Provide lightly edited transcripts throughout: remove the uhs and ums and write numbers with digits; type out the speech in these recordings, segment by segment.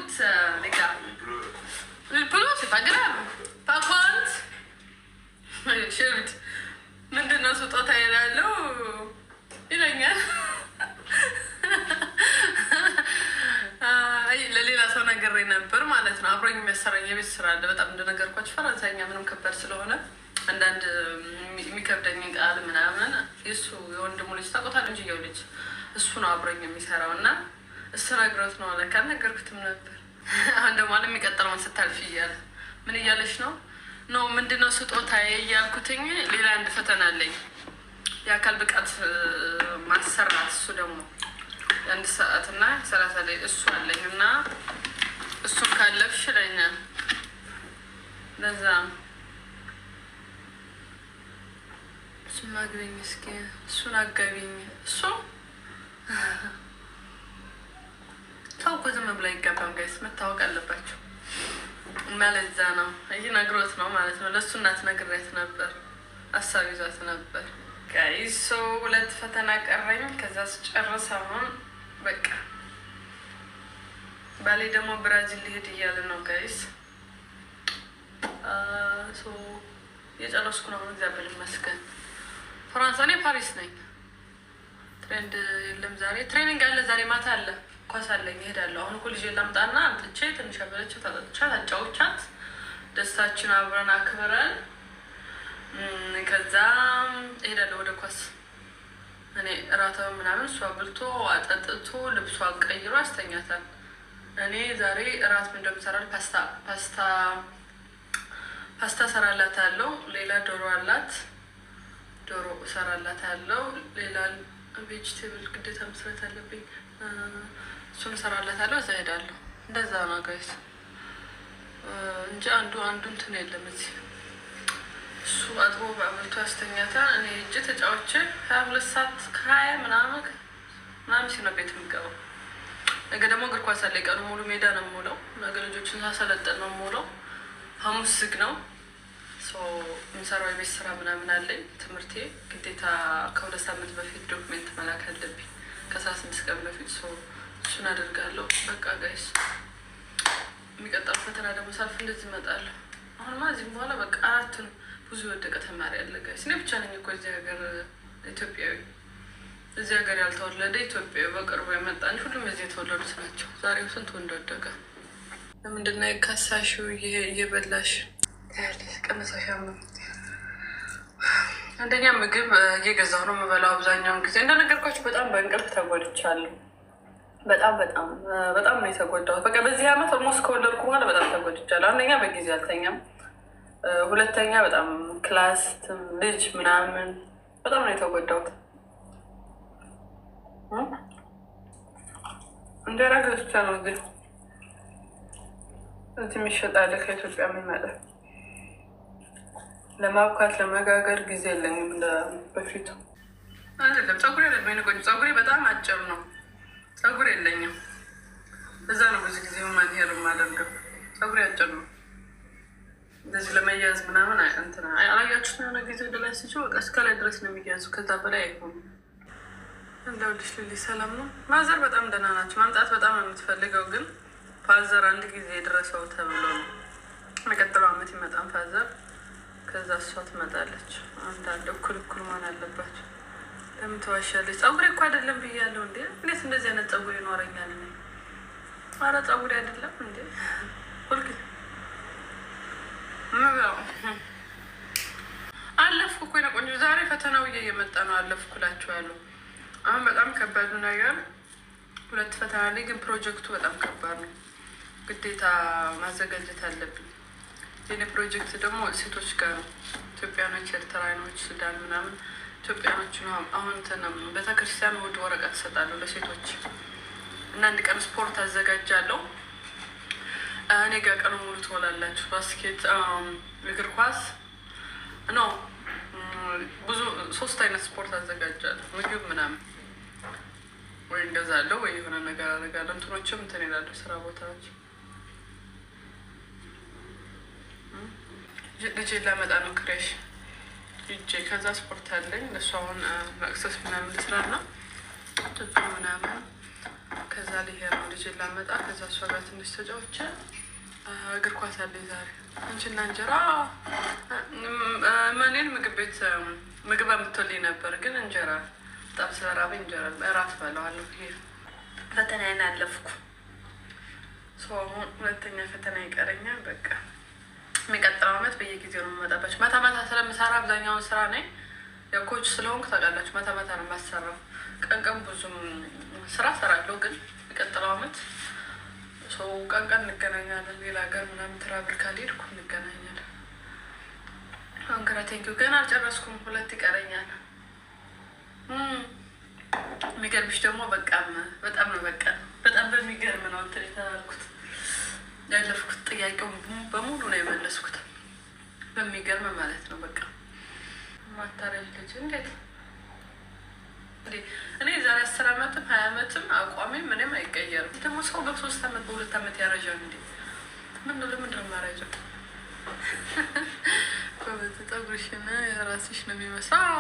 écoute, les gars. Il pleut, c'est pas grave. Par contre, ምንድነው ስጦታ ይላለው ይለኛል። ለሌላ ሰው ነግሬ ነበር ማለት ነው። አብሮኝ የሚያሰራኝ የቤት ስራ አለ። በጣም እንደነገርኳችሁ ፈረንሳይኛ ምንም ከባድ ስለሆነ አንዳንድ የሚከብደኝ ቃል ምናምን የእሱ የወንድሙ ልጅ ታውቁታል እንጂ የው ልጅ እሱ ነው አብሮኝ የሚሰራው እና እሱ ነግሮት ነው ለካ አልነገርኩትም ነበር። አሁን ደግሞ አለ የሚቀጥለውን ስታልፍ እያለ ምን እያለች ነው ኖ ምንድነው ስጦታዬ እያልኩትኝ ሌላ አንድ ፈተና አለኝ የአካል ብቃት ማሰራት። እሱ ደግሞ አንድ ሰዓትና 30 ላይ እሱ አለኝ እና እሱን ካለፍሽ ይለኛል። ለዛ እሱን አግቢኝ እስኪ እሱን አጋቢኝ። እሱ ሰው እኮ ዝም ብሎ አይገባም ጋይስ፣ መታወቅ አለባቸው። እና ለዛ ነው ነግሮት ነው ማለት ነው። ለእሱ እናት ነግሬያት ነበር፣ ሀሳብ ይዟት ነበር ጋይስ። ሰው 2 ፈተና ቀረኝ። ከዛ ስጨርስ አሁን በቃ ባሌ ደግሞ ብራዚል ሊሄድ እያለ ነው ጋይስ። የጨረስኩ ነው እግዚአብሔር ይመስገን። ፍራንስ እኔ ፓሪስ ነኝ። ትሬንድ የለም ዛሬ፣ ትሬኒንግ አለ ዛሬ ማታ አለ፣ ኳስ አለኝ እሄዳለሁ። አሁን እኮ ልጄ ላምጣና አምጥቼ ትንሽ አበለችው ታጠጥቻት አጫውቻት ደስታችን አብረን አክብረን ከዛ እሄዳለሁ ወደ ኳስ። እኔ እራታዊ ምናምን እሷ ብልቶ አጠጥቶ ልብሷን ቀይሮ አስተኛታል። እኔ ዛሬ እራት ምን እንደምሰራል ፓስታ ሰራላታለሁ። ሌላ ዶሮ አላት፣ ዶሮ ሰራላታለሁ። ሌላ ቬጅቴብል ግዴታ መስራት አለብኝ፣ እሱን ሰራላታለሁ። እዛ ሄዳለሁ። እንደዛ ነው ጋይስ እንጂ አንዱ እንትን የለም እዚህ። እሱ አጥቦ በአብልቶ ያስተኛታል። እኔ እጅ ተጫዎቼ 22 ሰዓት ከ20 ምናምን ሲሆን ቤት የምገባው። ነገ ደግሞ እግር ኳስ አለ። ቀኑ ሙሉ ሜዳ ነው የምውለው። ነገ ልጆችን ሳሰለጠን ነው የምውለው። ሐሙስ ዝግ ነው። የምሰራው የቤት ስራ ምናምን አለኝ። ትምህርቴ ግዴታ ከ2 ሳምንት በፊት ዶክሜንት መላክ አለብኝ፣ ከ16 ቀን በፊት። እሱን አደርጋለሁ። በቃ ጋይስ የሚቀጥለው ፈተና ደግሞ ሳልፍ እንደዚህ እመጣለሁ። አሁንማ እዚህም በኋላ በቃ 4 ነው። ብዙ የወደቀ ተማሪ አለ ጋይስ። እኔ ብቻ ነኝ እኮ እዚህ ሀገር ኢትዮጵያዊ፣ እዚህ ሀገር ያልተወለደ ኢትዮጵያዊ በቅርቡ የመጣ እንጂ ሁሉም እዚህ የተወለዱት ናቸው። ዛሬው ስንት ወንድ ወደቀ። ለምንድነው የካሳሽው? እየበላሽ ቀነሳሻም ነው። አንደኛ ምግብ እየገዛሁ ነው የምበላው አብዛኛውን ጊዜ። እንደነገርኳችሁ በጣም በእንቅልፍ ተጎድቻለሁ። በጣም ነው የተጎዳሁት። በቃ በዚህ አመት ኦልሞስት ከወለድኩ በኋላ በጣም ተጎድቻለሁ። አንደኛ በጊዜ አልተኛም፣ ሁለተኛ በጣም ክላስ ልጅ ምናምን በጣም ነው የተጎዳሁት። እንጀራ ገዝቻ ነው እዚህ የሚሸጣለ ከኢትዮጵያ የሚመጣ ለማብካት ለመጋገር ጊዜ የለኝም። በፊቱ አይደለም ፀጉሬ ያለብኝ ቆንጆ ፀጉሬ በጣም አጭር ነው። ፀጉር የለኝም። እዛ ነው ብዙ ጊዜ ማንሄር የማደርገው። ፀጉሬ አጭር ነው። እንደዚህ ለመያዝ ምናምን እንትና አላያችሁት የሆነ ጊዜ ወደላይ ስችው በቃ እስከ ላይ ድረስ ነው የሚያዙ። ከዛ በላይ አይሆኑም። እንደውልሽ ልል ሰላም ነው። ማዘር በጣም ደህና ናቸው። ማምጣት በጣም ነው የምትፈልገው፣ ግን ፋዘር አንድ ጊዜ የደረሰው ተብሎ ነው። መቀጠለው አመት ይመጣን ፋዘር፣ ከዛ እሷ ትመጣለች። አንዳንድ እኩል መሆን አለባቸው። ለምን ተዋሻለች? ፀጉሬ እኮ አይደለም ብያለሁ እንዴ! እንዴት እንደዚህ አይነት ፀጉር ይኖረኛል? ኧረ ፀጉሬ አይደለም እንዴ! ሁልጊዜ አለፍኩ እኮ ነው ቆንጆ። ዛሬ ፈተናው እየመጣ ነው። አለፍኩ እላችኋለሁ። አሁን በጣም ከባዱ ነገር 2 ፈተና ላይ ግን ፕሮጀክቱ በጣም ከባድ ነው። ግዴታ ማዘጋጀት አለብኝ። የኔ ፕሮጀክት ደግሞ ሴቶች ጋር ነው። ኢትዮጵያኖች፣ ኤርትራኖች፣ ሱዳን ምናምን ኢትዮጵያኖች ነው። አሁን ቤተክርስቲያን ውድ ወረቀት እሰጣለሁ ለሴቶች እና 1 ቀን ስፖርት አዘጋጃለሁ። እኔ ጋር ቀኑ ሙሉ ትውላላችሁ። ባስኬት፣ እግር ኳስ ነው። ብዙ 3 አይነት ስፖርት አዘጋጃለሁ። ምግብ ምናምን ወይ እንገዛለሁ ወይ የሆነ ነገር አደርጋለሁ። እንትኖችም እንትን ይላሉ ስራ ቦታዎች። ልጄ ላመጣ ነው ክሬሽ ሂጄ፣ ከዛ ስፖርት አለኝ ለእሱ። አሁን መቅሰስ ምናምን ልስራና ጥጡ ምናምን ከዛ ልሄድ ነው ልጅ ላመጣ። ከዛ እሷ ጋር ትንሽ ተጫውቼ እግር ኳስ አለኝ ዛሬ። አንቺና እንጀራ መኔን ምግብ አምጥቶልኝ ነበር፣ ግን እንጀራ በጣም ስለራበኝ እንጀራ እራት በለዋለሁ። ይሄ ፈተናዬን አለፍኩ። አሁን ሁለተኛ ፈተና ይቀረኛል። በቃ የሚቀጥለው አመት በየጊዜው ነው የምመጣባቸው። ማታ ማታ ስለምሰራ አብዛኛውን ስራ ነኝ። የኮች ስለሆንኩ ታውቃላችሁ፣ ማታ ማታ ነው የማሰራው። ቀን ቀን ብዙም ስራ እሰራለሁ፣ ግን የሚቀጥለው አመት ቀን ቀን እንገናኛለን። ሌላ ሀገር ምናምን ትራብር ካልሄድኩ እንገናኛለን። አንገራ ቴንኪው። ገና አልጨረስኩም፣ 2 ይቀረኛል። የሚገርምሽ ደግሞ በጣም ነው በጣም በሚገርም ነው እንትን የተባልኩት። ያለፍኩት ጥያቄው በሙሉ ነው የመለስኩት። በሚገርም ማለት ነው። በቃ ማታረጅ ልጅ እንዴት እኔ ዛሬ 10 አመትም 20 አመትም አቋሜ ምንም አይቀየርም። ደግሞ ሰው በ3 አመት በ2 አመት ያረጃል እንዴ? ለምንድን ነው ማረጃው? ጠጉርሽና የራስሽ ነው የሚመስለው።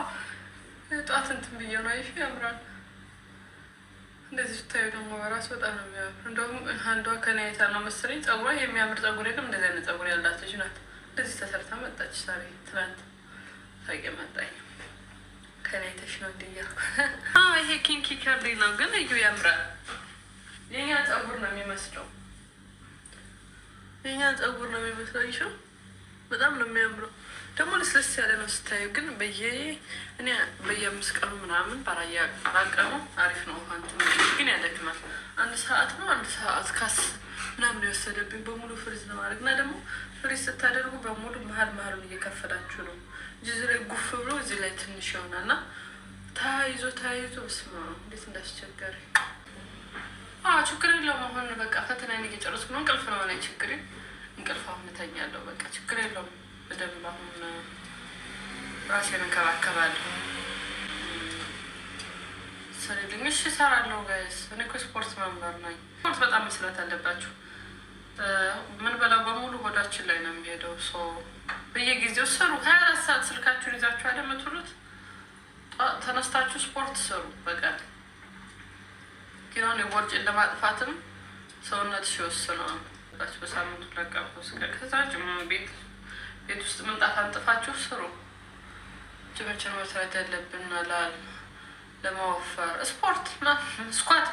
ጠዋት እንትን ብዬ ነው አይሽ ያምራል። እንደዚህ ስታዩ ደግሞ በራሱ በጣም ነው የሚያምር። እንደውም አንዷ ከኔ አይታ ነው መሰለኝ ጸጉሯ የሚያምር ጸጉር የለም እንደዚህ አይነት ጸጉር ያላት ልጅ ናት። እንደዚህ ተሰርታ መጣች ዛሬ ትናንት ታውቂ መጣኝ። ከኔ አይተሽ ነው እንዲያልኩ። ይሄ ኪንኪ ከርሊ ነው ግን እዩ ያምራል። የኛ ጸጉር ነው የሚመስለው። ይሽው በጣም ነው የሚያምረው። ደግሞ ለስለስ ያለ ነው ስታዩ። ግን በየ5 ቀኑ ምናምን ባራያ ቀኑ አሪፍ ነው። ግን ያደክማል። 1 ሰዓት ነው 1 ሰዓት ካስ ምናምን የወሰደብኝ በሙሉ ፍሪዝ ለማድረግ እና ደግሞ ፍሪዝ ስታደርጉ በሙሉ መሀሉን እየከፈላችሁ ነው። እዚህ ላይ ጉፍ ብሎ እዚህ ላይ ትንሽ ይሆናል እና ተያይዞ በስመ አብ እንዴት እንዳስቸገረ። ችግር የለውም። አሁን በቃ ፈተናዬን እየጨረስኩ ነው። እንቅልፍ ነው ሆነ ችግር እንቅልፍ አሁን እተኛለሁ። በቃ ችግር የለውም። በደንብ አሁን ራሴን እንከባከባለሁ። ሰሪልኝ እሺ እሰራለሁ። ጋይስ እኔ እኮ ስፖርት መምህር ነኝ። ስፖርት በጣም መስራት አለባችሁ። ምን በላው በሙሉ ሆዳችን ላይ ነው የሚሄደው። በየጊዜው ስሩ። 24 ሰዓት ስልካችሁን ይዛችሁ አለምትሉት ተነስታችሁ ስፖርት ስሩ። በቀን ኪሎን የቦርጭን ለማጥፋትም ሰውነትሽ ይወስነዋል። በሳምንቱ ለቀቁስ ከዛ ቤት ውስጥ ምንጣፍ አንጥፋችሁ ስሩ። ጅመችን መስራት ያለብን ለማወፈር ስፖርት ስኳት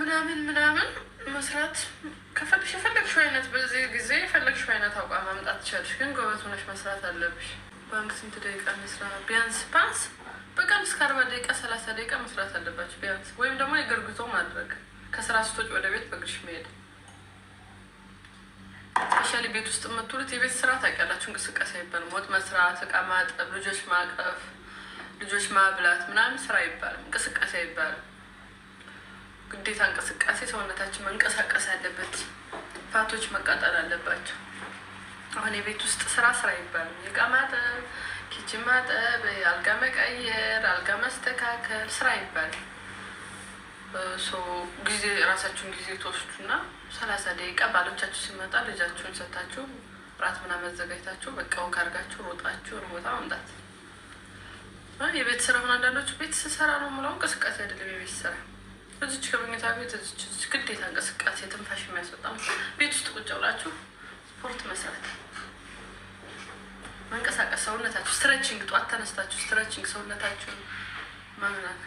ምናምን መስራት ከፈለግሽ የፈለግሽው አይነት በዚህ ጊዜ የፈለግሽው አይነት አቋም ማምጣት ትችላለሽ። ግን ጎበዝ ሆነሽ መስራት አለብሽ። ባንክ ስንት ደቂቃ መስራ? ቢያንስ በቀን እስከ 40 ደቂቃ 30 ደቂቃ መስራት አለባችሁ ቢያንስ። ወይም ደግሞ የእግር ጉዞ ማድረግ፣ ከስራ ስትወጪ ወደ ቤት በእግርሽ መሄድ። ስፔሻሊ ቤት ውስጥ የምትውሉት የቤት ስራ ታውቂያላችሁ፣ እንቅስቃሴ አይባልም። ወጥ መስራት፣ እቃ ማጠብ፣ ልጆች ማቀፍ፣ ልጆች ማብላት ምናምን ስራ አይባልም፣ እንቅስቃሴ አይባልም። ግዴታ እንቅስቃሴ፣ ሰውነታችን መንቀሳቀስ አለበት። ፋቶች መቃጠል አለባቸው። አሁን የቤት ውስጥ ስራ አይባልም። የእቃ ማጠብ፣ ኪችን ማጠብ፣ አልጋ መቀየር፣ አልጋ ማስተካከል ስራ አይባልም። ጊዜ ራሳችሁን ጊዜ ተወስዱና 30 ደቂቃ ባሎቻችሁ ሲመጣ ልጃችሁን ሰታችሁ ራት ምናምን አዘጋጅታችሁ በቃ ወክ አድርጋችሁ ሮጣችሁ ቦታ መምጣት። የቤት ስራ ሆን አንዳንዶቹ ቤት ስሰራ ነው የምለው፣ እንቅስቃሴ አይደለም የቤት ስራ። እዚች ከመኝታ ቤት እዚች ግዴታ እንቅስቃሴ ትንፋሽ የሚያስወጣ ቤት ውስጥ ቁጭ ብላችሁ ስፖርት መስራት፣ መንቀሳቀስ፣ ሰውነታችሁ ስትሬችንግ፣ ጧት ተነስታችሁ ስትሬችንግ ሰውነታችሁን ማምናት